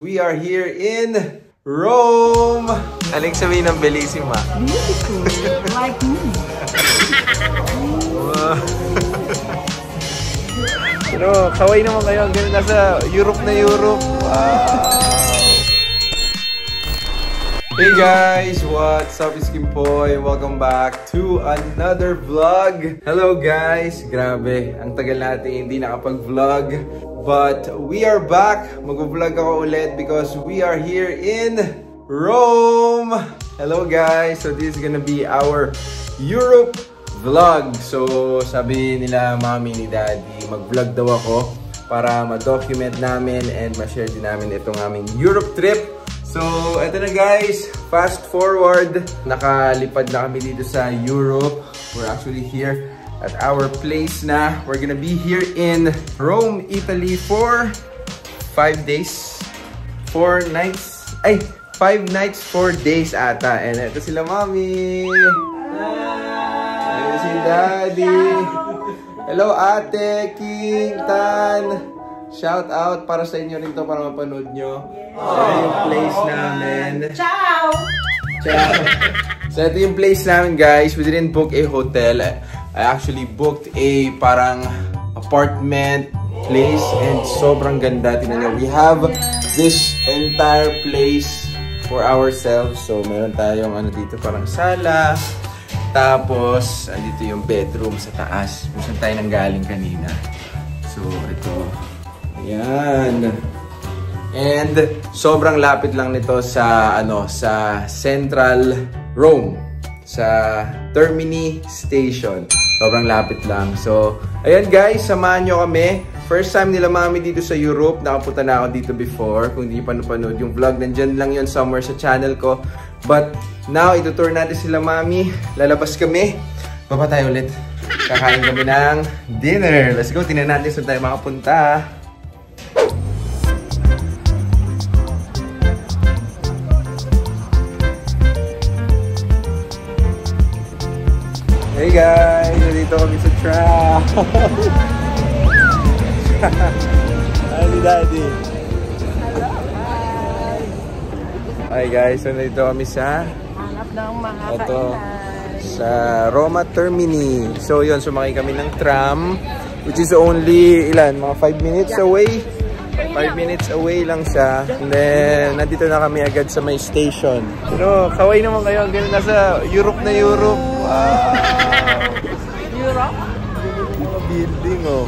We are here in Rome! Aling sabihin ng Bellissima? Beautiful, like me. Pero kaway naman kayo. Ganun nasa Europe na Europe. Wow! Hey guys! What's up? It's Kimpoy. Welcome back to another vlog. Hello guys! Grabe, ang tagal natin hindi nakapag-vlog. But we are back. Mag-vlog ako ulit because we are here in Rome. Hello guys. So this is gonna be our Europe vlog. So sabi nila mommy ni daddy, mag-vlog daw ako para ma-document namin and ma-share din namin itong aming Europe trip. So eto na guys, fast forward. Nakalipad na kami dito sa Europe. We're actually here at our place na. We're gonna be here in Rome, Italy for 5 days, 4 nights, ay 5 nights, 4 days ata. And ito sila mommy. Hi! Si daddy. Hello ate, King, Tan. Shout out para sa inyo rin to para mapanood nyo. So yung place namin. Ciao! Ciao! So ito yung place namin guys. We didn't book a hotel. I actually booked a parang apartment place and sobrang ganda. Tingnan nyo, we have this entire place for ourselves. So meron tayong ano dito parang sala. Tapos andito yung bedroom sa taas kung saan tayo nanggaling kanina. So ito. Ayan. And sobrang lapit lang nito sa ano sa Central Rome. Sa Termini Station. Sobrang lapit lang. So, ayan guys, samahan nyo kami. First time nila mami dito sa Europe. Nakapunta na ako dito before. Kung hindi pa napanood yung vlog, nandyan lang yun somewhere sa channel ko. But, now, itutour natin sila mami. Lalabas kami. Baba tayo ulit. Kakain kami ng dinner. Let's go. Tingnan natin saan tayo makapunta. Hey guys! Dito kami sa trap! Hi daddy! Hi guys! So nandito kami sa Hanap ng makakainan. Sa Roma Termini. So yun, sumakay kami ng tram which is only ilan? Mga 5 minutes away? 5 minutes away lang siya. And then, nandito na kami agad sa may station. Pero, kaway naman kayo. Ganun nasa Europe na Europe. Wow! Europe? Mga building, oh.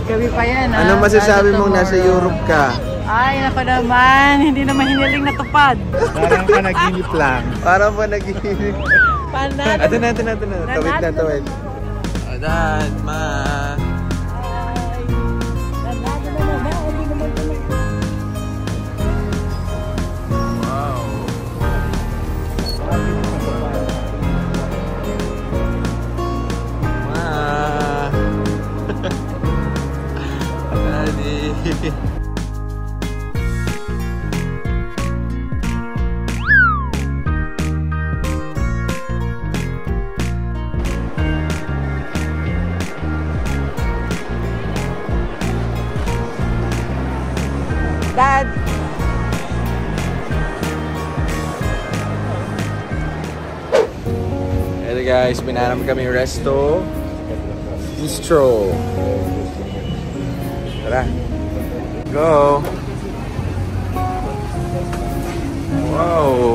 Gabi pa yan, ha? Anong masasabi mong nasa Europe ka? Ay, naku naman. Hindi naman hiniling natupad. Parang panaginip lang. Parang panaginip. Panat. Ito na. Tawid na, tawid. Dad, ma. Dad. Hey guys, pinanap kami resto. Bistro. Tara. Go. Wow.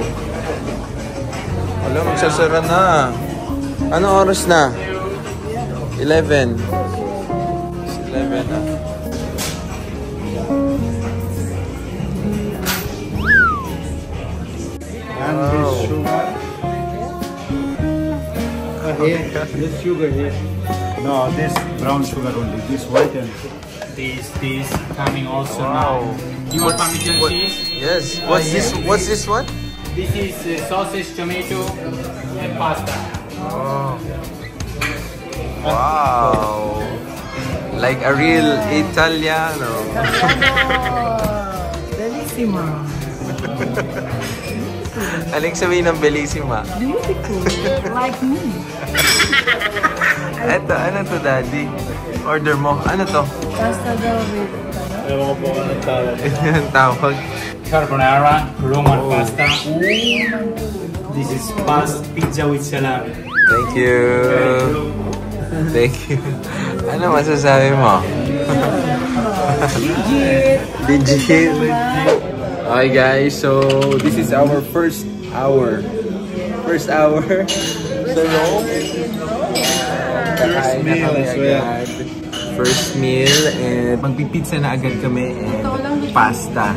Alam, magsasara na. Anong oras na? 11. It's 11 na. And this sugar. Here, this sugar here. No, this brown sugar only. This white and This coming also now. You want Parmesan cheese? Yes. What's this? What's this one? This is sausage, tomato, and pasta. Oh. Wow. Like a real Italiano. Bellissima. Aling sabihin ng Bellissima? Beautiful, like me. Eto, ano to daddy? Order mo. Ano to? Pasta daw with Ewan ko po anong tawag. Ang tawag. Carbonara, Roman pasta. This is pizza with salami. Thank you. Thank you. Ano masasabi mo? Legit. Okay guys, so this is our first hour. First meal. First meal and magpipizza na agad kami and pasta.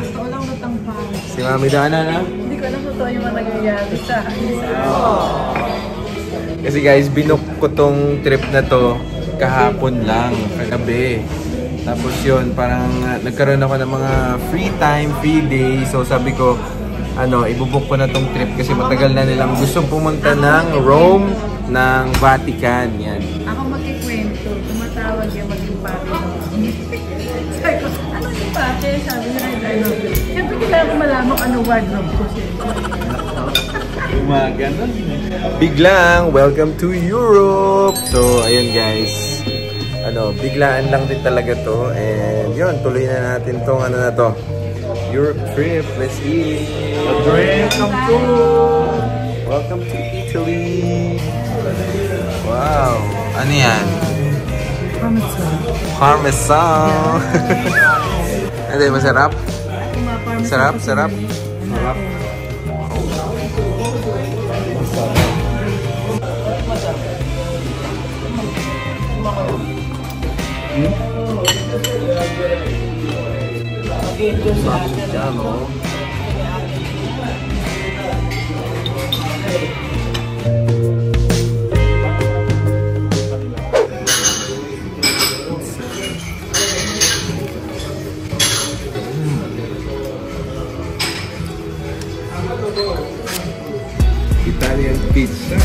Si Mami Dana na? Hindi ko alam totoo yung mga nangyayari sa Kasi guys, binook ko tong trip na to kahapon lang, kagabi. Tapos yun, parang nagkaroon ako ng mga free time, free day. So sabi ko, ibubuk ko na tong trip kasi matagal na nilang gustong pumunta ng Rome, ng Vatican. Yan. Ako magkikwento, tumatawag yung mag-impake. Sabi ko, ano impake? Sabi niya, siyempre kailangan ko malaman kung ano wardrobe ko siya. Biglang, welcome to Europe! So, ayun guys. Biglaan lang din talaga to. And yun, tuloy na natin tong Europe trip. Let's eat! Welcome to Italy! Wow! Ano yan? Parmesan! Ano, masarap? Sarap? Sarap? Italian pizza.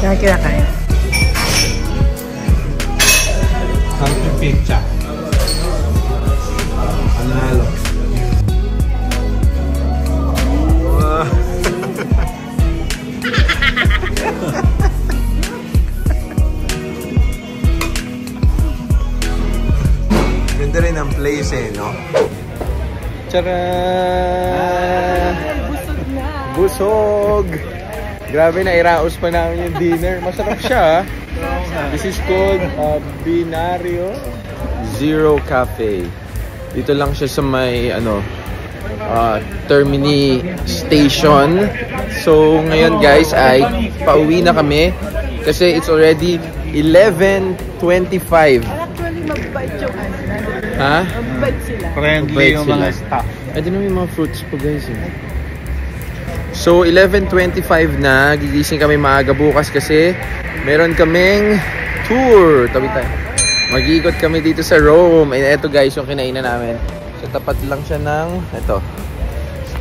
Kaya kaya. Country pizza. Analo. Wow. Ganda rin ang place no? Tcharan! Busog! Grabe na, iraos pa namin yung dinner. Masarap siya, This is called Binario Zero Cafe. Dito lang siya sa may, Termini Station. So, ngayon guys ay pauwi na kami. Kasi it's already 11:25. Actually, magbait yung Ha? magbait sila. Friendly yung mga staff. I don't know yung mga fruits po guys. So 11:25 na, gigising kami maaga bukas kasi meron kaming tour. Tabi tayo. Mag-iikot kami dito sa Rome. And eto guys yung kinainan namin. So tapat lang siya ng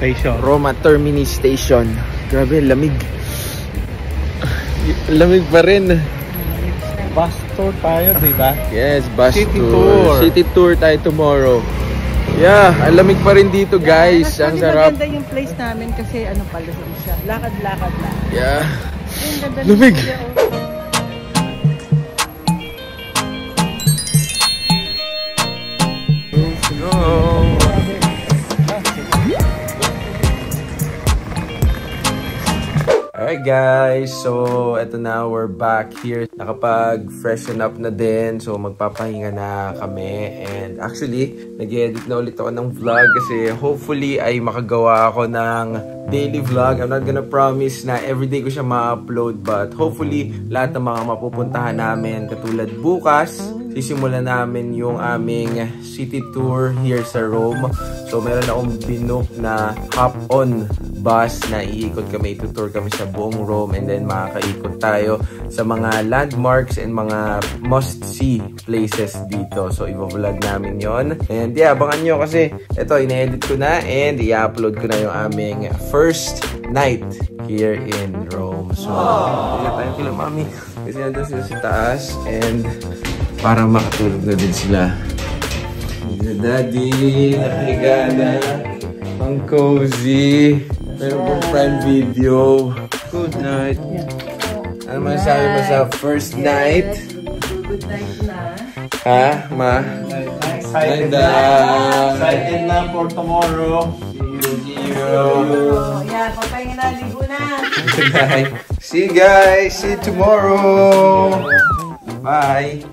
Station. Roma Termini Station. Grabe, lamig. Lamig pa rin. Bus tour tayo, di ba? Yes, bus City tour. tour. City tour tayo tomorrow. Yeah, ang lamig pa rin dito guys. Ang sarap. Maganda yung place namin kasi pala siya. Lakad-lakad lang. Yeah. Yung ganda Lamig. Alright guys, so eto na, we're back here. Nakapag-freshen up na din, so magpapahinga na kami. And actually, nag-edit na ulit ako ng vlog kasi hopefully ay makagawa ako ng daily vlog. I'm not gonna promise na everyday ko siya ma-upload, but hopefully lahat ng mga mapupuntahan namin, katulad bukas, sisimulan namin yung aming city tour here sa Rome. So meron akong binook na hop-on bus na iikot kami, tutour kami sa buong Rome, and then makakaikot tayo sa mga landmarks and mga must-see places dito. So i-vlog namin yon. And yeah, abangan nyo kasi ito, ina-edit ko na and i-upload ko na yung aming first night here in Rome. So, hindi tayo kila mami kasi nandun sila sa taas and para makatulog na din sila. Daddy, nakahiga na. Ang cozy. Meron pong Prime Video. Good night. Ano masasabi mo sa first night? Good night na. Ha, Ma? Excited Ganda. Excited na for tomorrow. See you. So, yan, papahinga na, ligo na. Good night. See you guys. See you tomorrow. Bye.